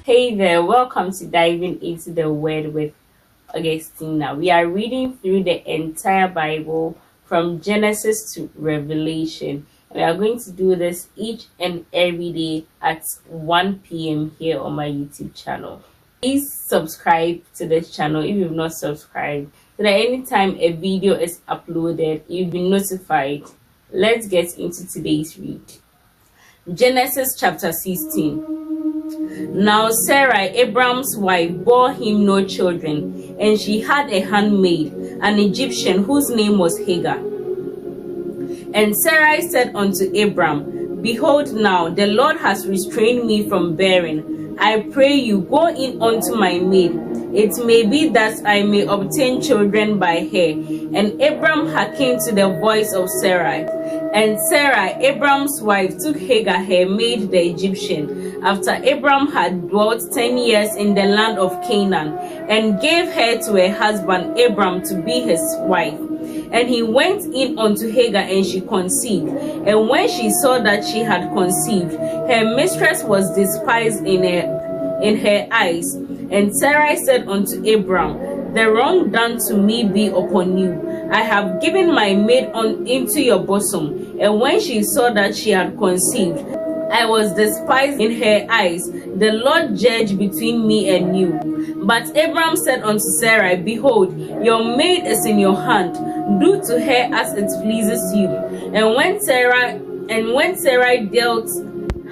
Hey there, welcome to Diving into the Word with Augustina. We are reading through the entire Bible from Genesis to Revelation. We are going to do this each and every day at 1 p.m. here on my YouTube channel. Please subscribe to this channel if you've not subscribed, so that anytime a video is uploaded, you'll be notified. Let's get into today's read. Genesis chapter 16. Now Sarai, Abraham's wife, bore him no children, and she had a handmaid, an Egyptian, whose name was Hagar. And Sarai said unto Abram, Behold, now the Lord has restrained me from bearing. I pray you, go in unto my maid. It may be that I may obtain children by her. And Abram hearkened to the voice of Sarai. And Sarai, Abram's wife, took Hagar, her maid, the Egyptian, after Abram had dwelt 10 years in the land of Canaan, and gave her to her husband Abram to be his wife. And he went in unto Hagar, and she conceived. And when she saw that she had conceived, her mistress was despised in her eyes. And Sarai said unto Abram, The wrong done to me be upon you. I have given my maid into your bosom. And when she saw that she had conceived, I was despised in her eyes. The Lord judge between me and you. But Abram said unto Sarai, Behold, your maid is in your hand. Do to her as it pleases you. And when Sarai dealt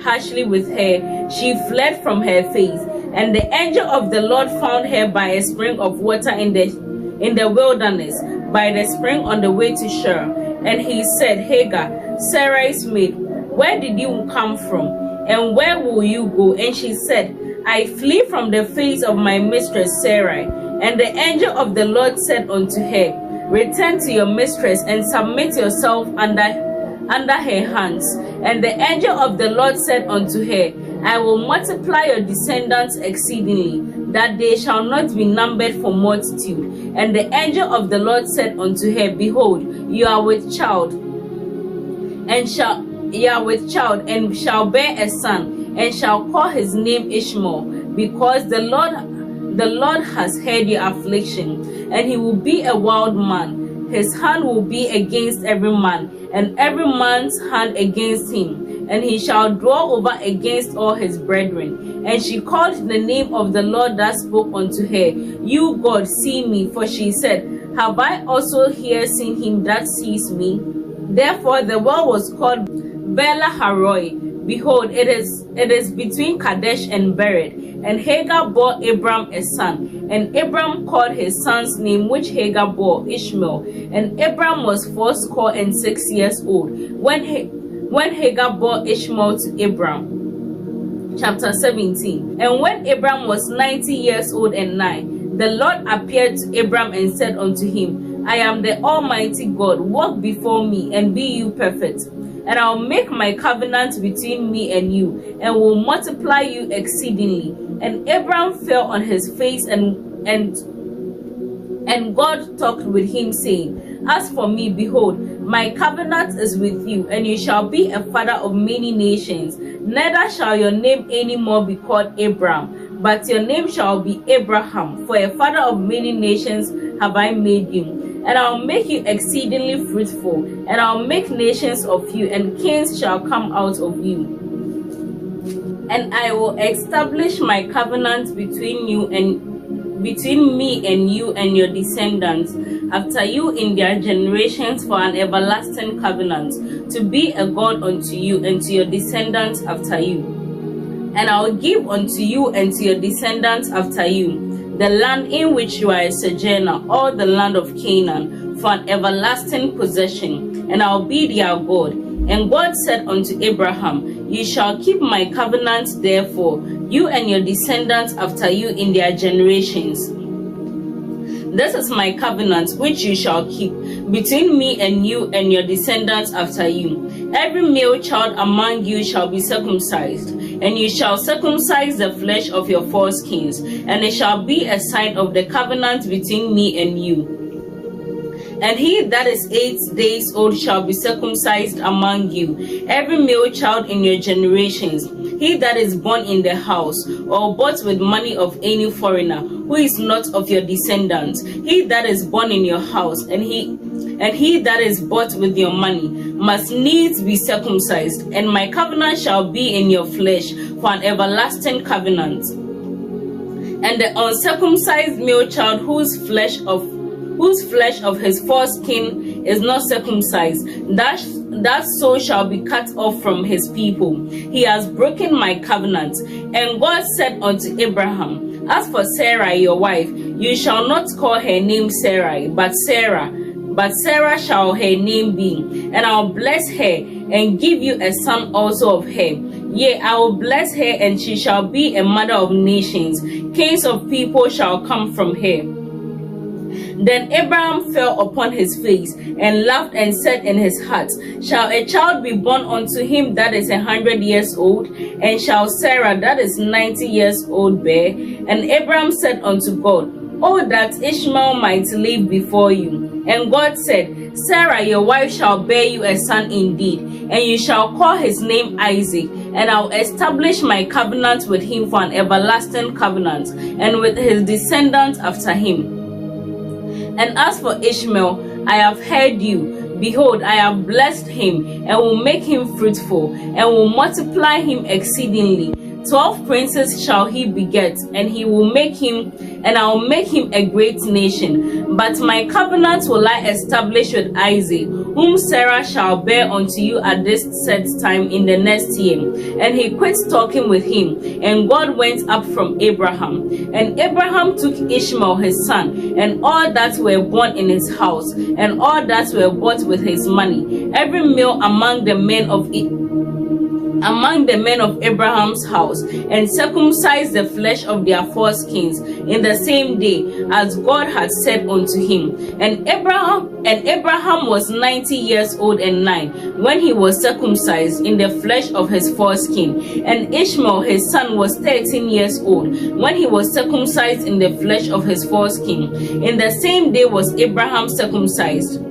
harshly with her, she fled from her face. And the angel of the Lord found her by a spring of water in the wilderness, by the spring on the way to Shur. And he said, Hagar, Sarai's maid, where did you come from? And where will you go? And she said, I flee from the face of my mistress Sarai. And the angel of the Lord said unto her, Return to your mistress and submit yourself under her hands. And the angel of the Lord said unto her, I will multiply your descendants exceedingly, that they shall not be numbered for multitude. And the angel of the Lord said unto her, Behold, you are with child, and shall bear a son, and shall call his name Ishmael, because the Lord has heard your affliction. And he will be a wild man. His hand will be against every man, and every man's hand against him. And he shall dwell over against all his brethren. And she called the name of the Lord that spoke unto her, You God, see me. For she said, Have I also here seen him that sees me? Therefore the well was called Bela Haroi. Behold, it is between Kadesh and Bered. And Hagar bore Abram a son, and Abram called his son's name which Hagar bore Ishmael. And Abram was 86 years old when Hagar bore Ishmael to Abram. Chapter 17. And when Abram was 90 years old and 9, the Lord appeared to Abram and said unto him, I am the Almighty God. Walk before me and be you perfect. And I'll make my covenant between me and you, and will multiply you exceedingly. And Abram fell on his face, and God talked with him, saying, As for me, behold, my covenant is with you, and you shall be a father of many nations. Neither shall your name any more be called Abram, but your name shall be Abraham, for a father of many nations have I made you. And I'll make you exceedingly fruitful, and I'll make nations of you, and kings shall come out of you. And I will establish my covenant between me and you and your descendants after you in their generations for an everlasting covenant, to be a God unto you and to your descendants after you. And I will give unto you and to your descendants after you the land in which you are a sojourner, all the land of Canaan, for an everlasting possession, and I will be their God. And God said unto Abraham, You shall keep my covenant, therefore, you and your descendants after you in their generations. This is my covenant which you shall keep between me and you and your descendants after you. Every male child among you shall be circumcised, and you shall circumcise the flesh of your foreskins, and it shall be a sign of the covenant between me and you. And he that is 8 days old shall be circumcised among you, every male child in your generations. He that is born in the house, or bought with money of any foreigner, who is not of your descendants, he that is born in your house, and he that is bought with your money, must needs be circumcised. And my covenant shall be in your flesh for an everlasting covenant. And the uncircumcised male child whose flesh of his foreskin is not circumcised, that soul shall be cut off from his people. He has broken my covenant. And God said unto Abraham, as for Sarah your wife, you shall not call her name Sarai, but Sarah shall her name be. And I will bless her, and give you a son also of her. Yea, I will bless her, and she shall be a mother of nations. Kings of people shall come from her. Then Abraham fell upon his face, and laughed, and said in his heart, shall a child be born unto him that is 100 years old? And shall Sarah that is 90 years old bear? And Abraham said unto God, oh, that Ishmael might live before you. And God said, Sarah your wife shall bear you a son indeed, and you shall call his name Isaac. And I will establish my covenant with him for an everlasting covenant, and with his descendants after him. And as for Ishmael, I have heard you. Behold, I have blessed him, and will make him fruitful, and will multiply him exceedingly. 12 princes shall he beget, and I will make him a great nation. But my covenant will I establish with Isaac, whom Sarah shall bear unto you at this set time in the next year. And he quit talking with him, and God went up from Abraham. And Abraham took Ishmael his son, and all that were born in his house, and all that were bought with his money, every male among the men of Abraham's house, and circumcised the flesh of their foreskins in the same day as God had said unto him. And Abraham was 90 years old and 9 when he was circumcised in the flesh of his foreskin. And Ishmael his son was 13 years old when he was circumcised in the flesh of his foreskin. In the same day was Abraham circumcised.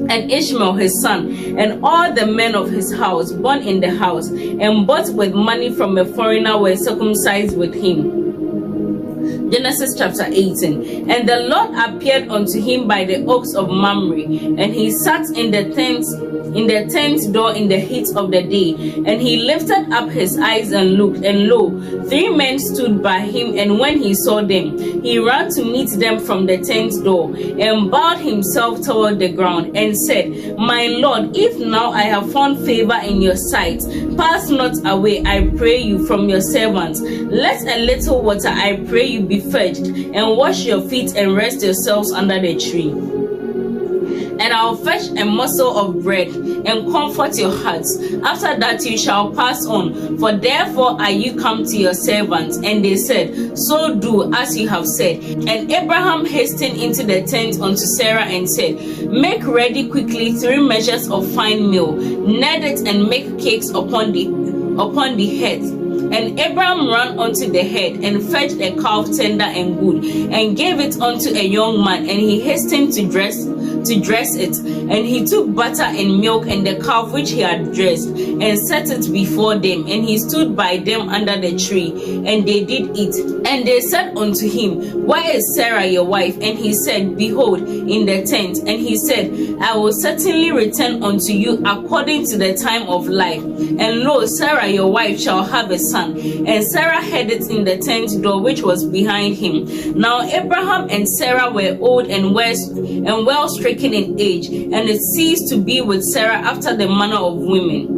And Ishmael his son, and all the men of his house born in the house, and bought with money from a foreigner, were circumcised with him. Genesis chapter 18. And the Lord appeared unto him by the oaks of Mamre, and he sat in the tent door in the heat of the day. And he lifted up his eyes and looked, and lo, 3 men stood by him. And when he saw them, he ran to meet them from the tent door, and bowed himself toward the ground, and said, My Lord, if now I have found favor in your sight, pass not away, I pray you, from your servant. Let a little water, I pray you, be fetched, and wash your feet, and rest yourselves under the tree. And I will fetch a morsel of bread, and comfort your hearts. After that you shall pass on, for therefore are you come to your servants. And they said, So do as you have said. And Abraham hastened into the tent unto Sarah, and said, Make ready quickly 3 measures of fine meal, knead it, and make cakes upon the head. And Abraham ran unto the head, and fetched a calf tender and good, and gave it unto a young man, and he hastened to dress it. And he took butter and milk and the calf which he had dressed, and set it before them. And he stood by them under the tree, and they did eat. And they said unto him, Where is Sarah your wife? And he said, Behold, in the tent. And he said, I will certainly return unto you according to the time of life. And lo, Sarah your wife shall have a son. And Sarah heard it in the tent door which was behind him. Now Abraham and Sarah were old and well stricken in age, and it ceased to be with Sarah after the manner of women.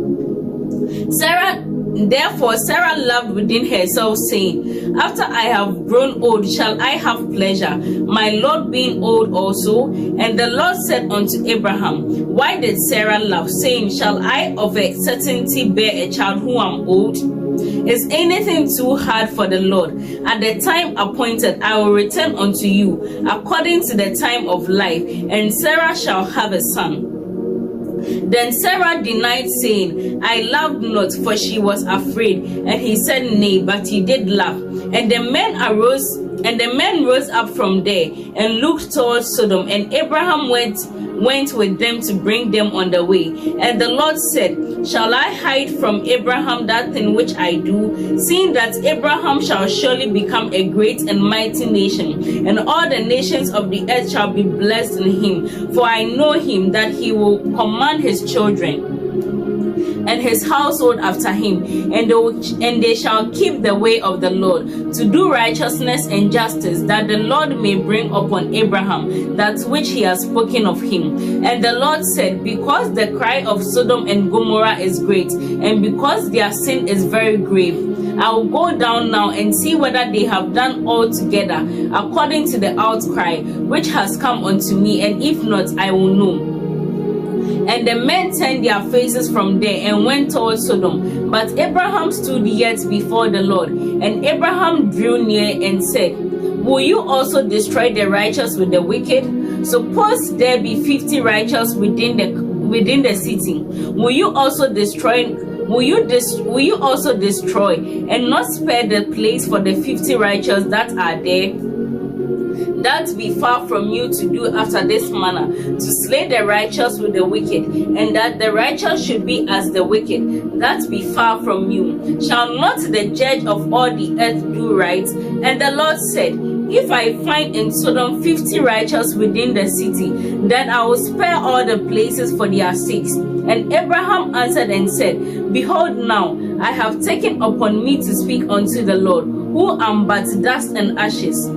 Therefore Sarah laughed within herself, saying, After I have grown old, shall I have pleasure, my Lord being old also? And the Lord said unto Abraham, Why did Sarah laugh, saying, Shall I of a certainty bear a child who am old? Is anything too hard for the Lord? At the time appointed I will return unto you according to the time of life, and Sarah shall have a son. Then Sarah denied, saying, I laughed not, for she was afraid. And he said, Nay, but he did laugh. And the men arose And the men rose up from there and looked towards Sodom, and Abraham went with them to bring them on the way. And the Lord said, Shall I hide from Abraham that thing which I do, seeing that Abraham shall surely become a great and mighty nation, and all the nations of the earth shall be blessed in him? For I know him, that he will command his children and his household after him, and they shall keep the way of the Lord, to do righteousness and justice, that the Lord may bring upon Abraham that which he has spoken of him. And the Lord said, Because the cry of Sodom and Gomorrah is great, and because their sin is very grave, I will go down now and see whether they have done altogether according to the outcry which has come unto me, and if not, I will know. And the men turned their faces from there and went towards Sodom. But Abraham stood yet before the Lord. And Abraham drew near and said, Will you also destroy the righteous with the wicked? Suppose there be 50 righteous within the city. Will you also destroy and not spare the place for the 50 righteous that are there? That be far from you to do after this manner, to slay the righteous with the wicked, and that the righteous should be as the wicked. That be far from you. Shall not the judge of all the earth do right? And the Lord said, If I find in Sodom 50 righteous within the city, then I will spare all the places for their sakes. And Abraham answered and said, Behold, now I have taken upon me to speak unto the Lord, who am but dust and ashes.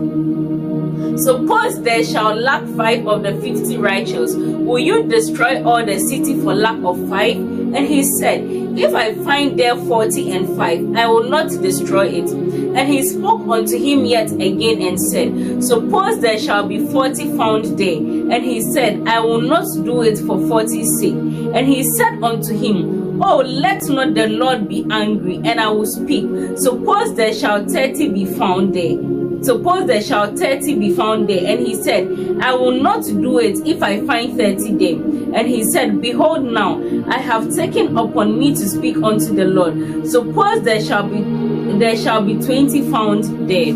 Suppose there shall lack 5 of the 50 righteous, will you destroy all the city for lack of 5? And he said, If I find there 40 and 5, I will not destroy it. And he spoke unto him yet again and said, Suppose there shall be 40 found there. And he said, I will not do it for 40's sake. And he said unto him, Oh, let not the Lord be angry, and I will speak. Suppose there shall 30 be found there. Suppose there shall 30 be found there. And he said, I will not do it if I find 30 there. And he said, Behold, now I have taken upon me to speak unto the Lord. Suppose there shall be 20 found there.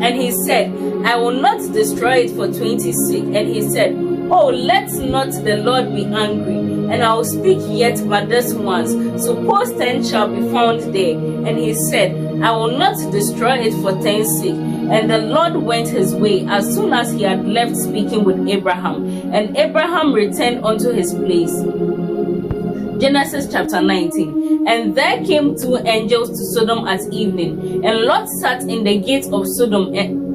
And he said, I will not destroy it for 20's sake. And he said, Oh, let not the Lord be angry, and I will speak yet but this once. Suppose 10 shall be found there. And he said, I will not destroy it for 10's sake. And the Lord went his way as soon as he had left speaking with Abraham. And Abraham returned unto his place. Genesis chapter 19. And there came 2 angels to Sodom at evening, and Lot sat in the gate of Sodom. And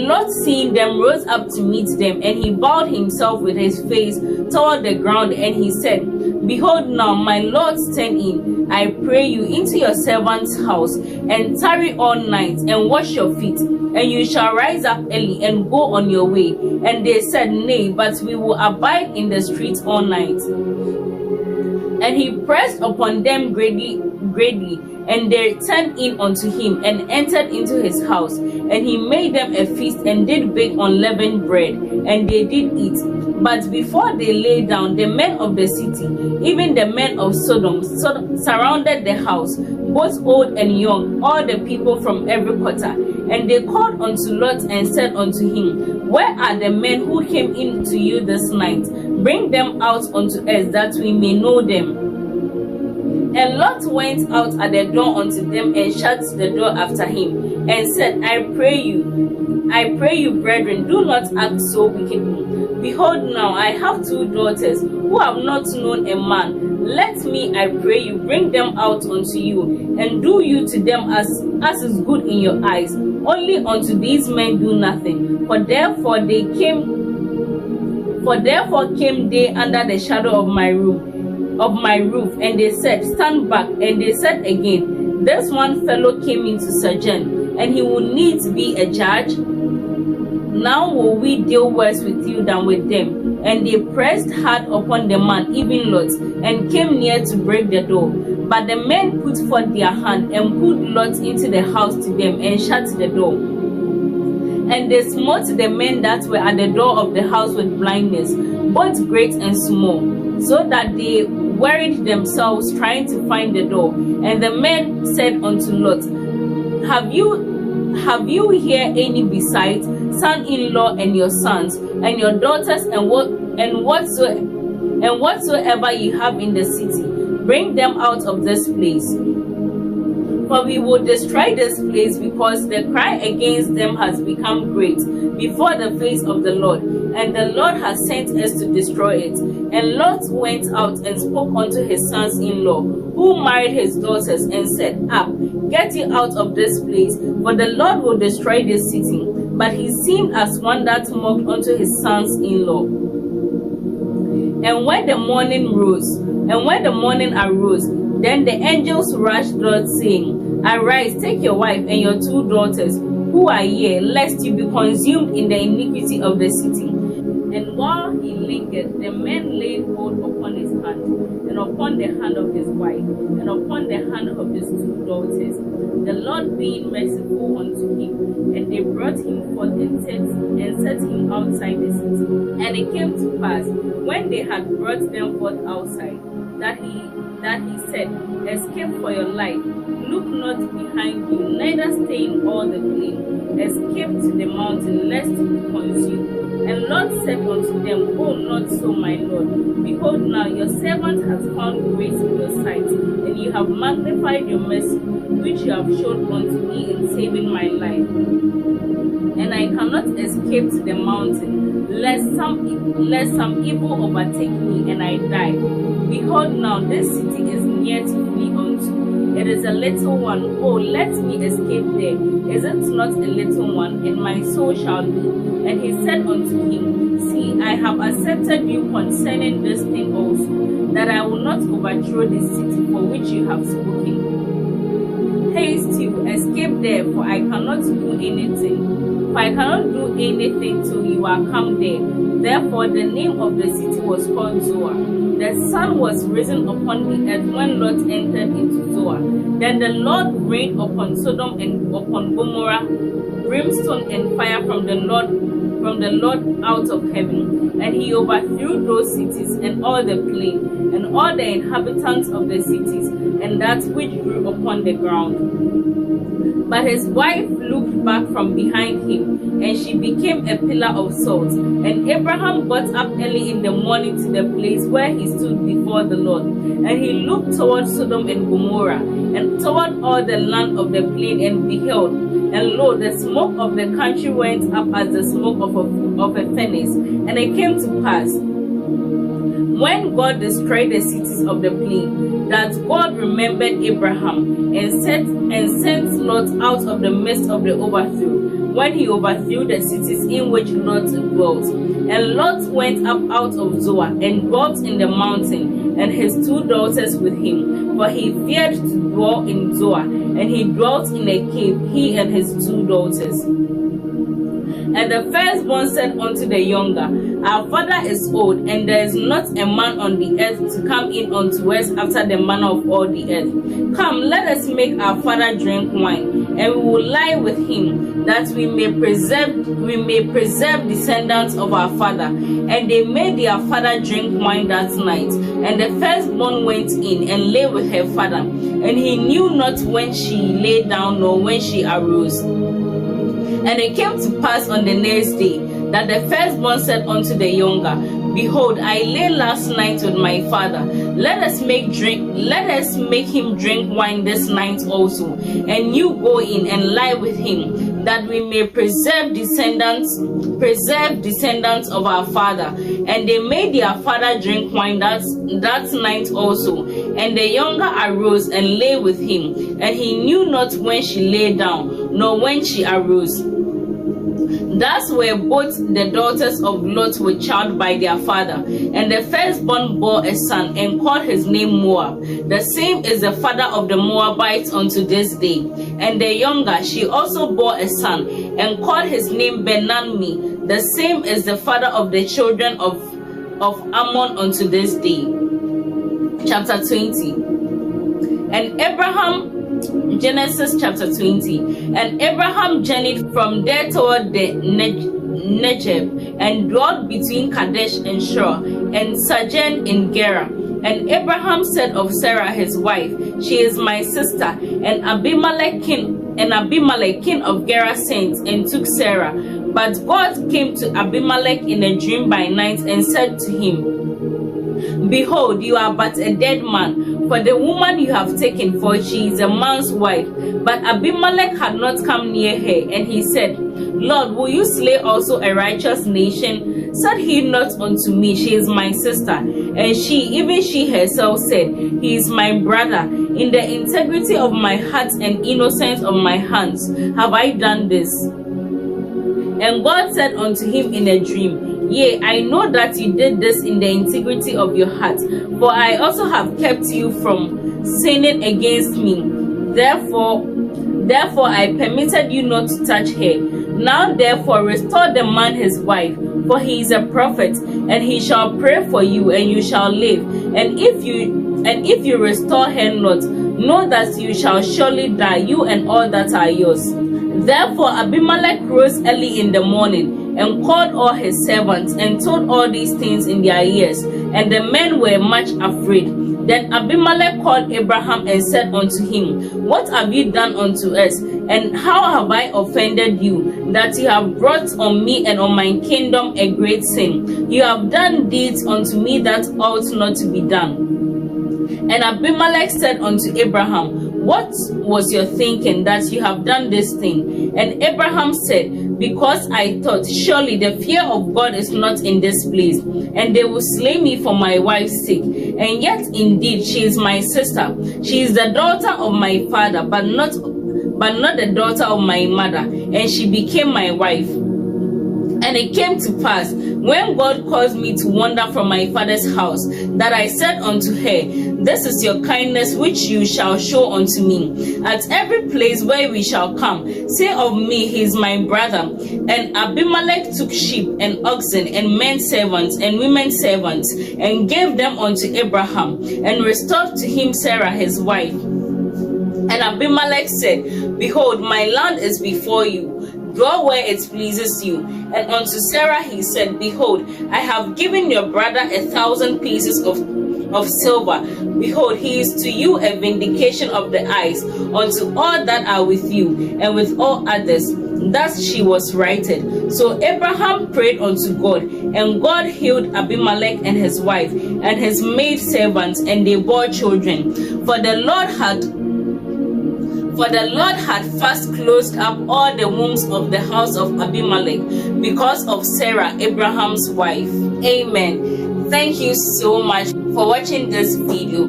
Lot, seeing them, rose up to meet them, and he bowed himself with his face toward the ground, and he said, Behold, now my lord, stand in, I pray you, into your servant's house, and tarry all night, and wash your feet, and you shall rise up early and go on your way. And they said, Nay, but we will abide in the streets all night. And he pressed upon them greatly, and they turned in unto him, and entered into his house. And he made them a feast, and did bake unleavened bread, and they did eat. But before they lay down, the men of the city, even the men of Sodom, surrounded the house, both old and young, all the people from every quarter. And they called unto Lot and said unto him, Where are the men who came in to you this night? Bring them out unto us, that we may know them. And Lot went out at the door unto them, and shut the door after him, and said, I pray you, brethren, do not act so wickedly. Behold, now I have 2 daughters, who have not known a man. Let me, I pray you, bring them out unto you, and do you to them as is good in your eyes. Only unto these men do nothing. For therefore came they under the shadow of my roof, and they said, Stand back. And they said again, This one fellow came into sojourn, and he will needs be a judge. Now will we deal worse with you than with them. And they pressed hard upon the man, even Lot, and came near to break the door. But the men put forth their hand, and put Lot into the house to them, and shut the door. And they smote the men that were at the door of the house with blindness, both great and small, so that they wearied themselves trying to find the door. And the men said unto Lot, Have you here any besides son-in-law and your sons and your daughters and whatsoever you have in the city? Bring them out of this place. For we will destroy this place, because the cry against them has become great before the face of the Lord, and the Lord has sent us to destroy it. And Lot went out and spoke unto his sons-in-law, who married his daughters, and said, Up, get you out of this place, for the Lord will destroy this city. But he seemed as one that mocked unto his sons-in-law. And when the morning arose, then the angels rushed Lot, saying, Arise, take your wife and your 2 daughters, who are here, lest you be consumed in the iniquity of the city. And while he lingered, the men laid hold upon his hand, and upon the hand of his wife, and upon the hand of his 2 daughters, the Lord being merciful unto him. And they brought him forth and set him outside the city. And it came to pass, when they had brought them forth outside, that he said, Escape for your life, look not behind you, neither stay in all the plain. Escape to the mountain, lest you be consumed. And Lord said unto them, Oh, not so, my Lord. Behold, now your servant has found grace in your sight, and you have magnified your mercy, which you have shown unto me in saving my life. And I cannot escape to the mountain, lest some evil overtake me and I die. Behold, now this city is near to flee unto. It is a little one. Oh, let me escape there. Is it not a little one? And my soul shall live. And he said unto him, See, I have accepted you concerning this thing also, that I will not overthrow this city for which you have spoken. Haste you, escape there, for I cannot do anything. For I cannot do anything till you are come there. Therefore the name of the city was called Zoar. The sun was risen upon the earth when Lot entered into Zoar. Then the Lord rained upon Sodom and upon Gomorrah brimstone and fire from the Lord out of heaven. And he overthrew those cities and all the plain, and all the inhabitants of the cities, and that which grew upon the ground. But his wife looked back from behind him, and she became a pillar of salt. And Abraham got up early in the morning to the place where he stood before the Lord. And he looked toward Sodom and Gomorrah, and toward all the land of the plain, and beheld, and lo, the smoke of the country went up as the smoke of a furnace. And it came to pass, when God destroyed the cities of the plain, that God remembered Abraham and sent Lot out of the midst of the overthrow, when he overthrew the cities in which Lot dwelt. And Lot went up out of Zoar and dwelt in the mountain, and his 2 daughters with him, for he feared to dwell in Zoar, and he dwelt in a cave, he and his 2 daughters. And the firstborn said unto the younger, Our father is old, and there is not a man on the earth to come in unto us after the manner of all the earth. Come, let us make our father drink wine, and we will lie with him, that we may preserve descendants of our father. And they made their father drink wine that night. And the firstborn went in and lay with her father, and he knew not when she lay down nor when she arose. And it came to pass on the next day, that the firstborn said unto the younger, Behold, I lay last night with my father. Let us make him drink wine this night also, and you go in and lie with him, that we may preserve descendants of our father. And they made their father drink wine that night also. And the younger arose and lay with him, and he knew not when she lay down, nor when she arose. Thus were both the daughters of Lot with child by their father. And the firstborn bore a son, and called his name Moab. The same is the father of the Moabites unto this day. And the younger, she also bore a son, and called his name Ben-ammi. The same is the father of the children of Ammon unto this day. Chapter 20. And Abraham, Genesis chapter 20. And Abraham journeyed from there toward the Negev, and dwelt between Kadesh and Shur, and sojourned in Gerar. And Abraham said of Sarah his wife, She is my sister. And Abimelech king and Abimelech, king of Gerar, sent and took Sarah. But God came to Abimelech in a dream by night and said to him, Behold, you are but a dead man, for the woman you have taken, for she is a man's wife. But Abimelech had not come near her, and he said, Lord, will you slay also a righteous nation? Said he not unto me, She is my sister? And she, even she herself, said, He is my brother. In the integrity of my heart and innocence of my hands have I done this. And God said unto him in a dream, Yea, I know that you did this in the integrity of your heart, for I also have kept you from sinning against me. Therefore I permitted you not to touch her. Now therefore restore the man his wife, for he is a prophet, and he shall pray for you, and you shall live. And if you restore her not, know that you shall surely die, you and all that are yours. Therefore Abimelech rose early in the morning, and called all his servants, and told all these things in their ears. And the men were much afraid. Then Abimelech called Abraham and said unto him, What have you done unto us? And how have I offended you, that you have brought on me and on my kingdom a great sin? You have done deeds unto me that ought not to be done. And Abimelech said unto Abraham, What was your thinking that you have done this thing? And Abraham said, Because I thought, surely the fear of God is not in this place, and they will slay me for my wife's sake. And yet indeed she is my sister. She is the daughter of my father, but not the daughter of my mother, and she became my wife. And it came to pass, when God caused me to wander from my father's house, that I said unto her, This is your kindness which you shall show unto me. At every place where we shall come, say of me, He is my brother. And Abimelech took sheep and oxen and men servants and women servants, and gave them unto Abraham, and restored to him Sarah his wife. And Abimelech said, Behold, my land is before you. Go where it pleases you. And unto Sarah he said, Behold, I have given your brother 1,000 pieces of silver. Behold, he is to you a vindication of the eyes unto all that are with you, and with all others. Thus she was righted. So Abraham prayed unto God, and God healed Abimelech and his wife and his maid servants, and they bore children. For the Lord had fast closed up all the wombs of the house of Abimelech because of Sarah, Abraham's wife. Amen. Thank you so much for watching this video.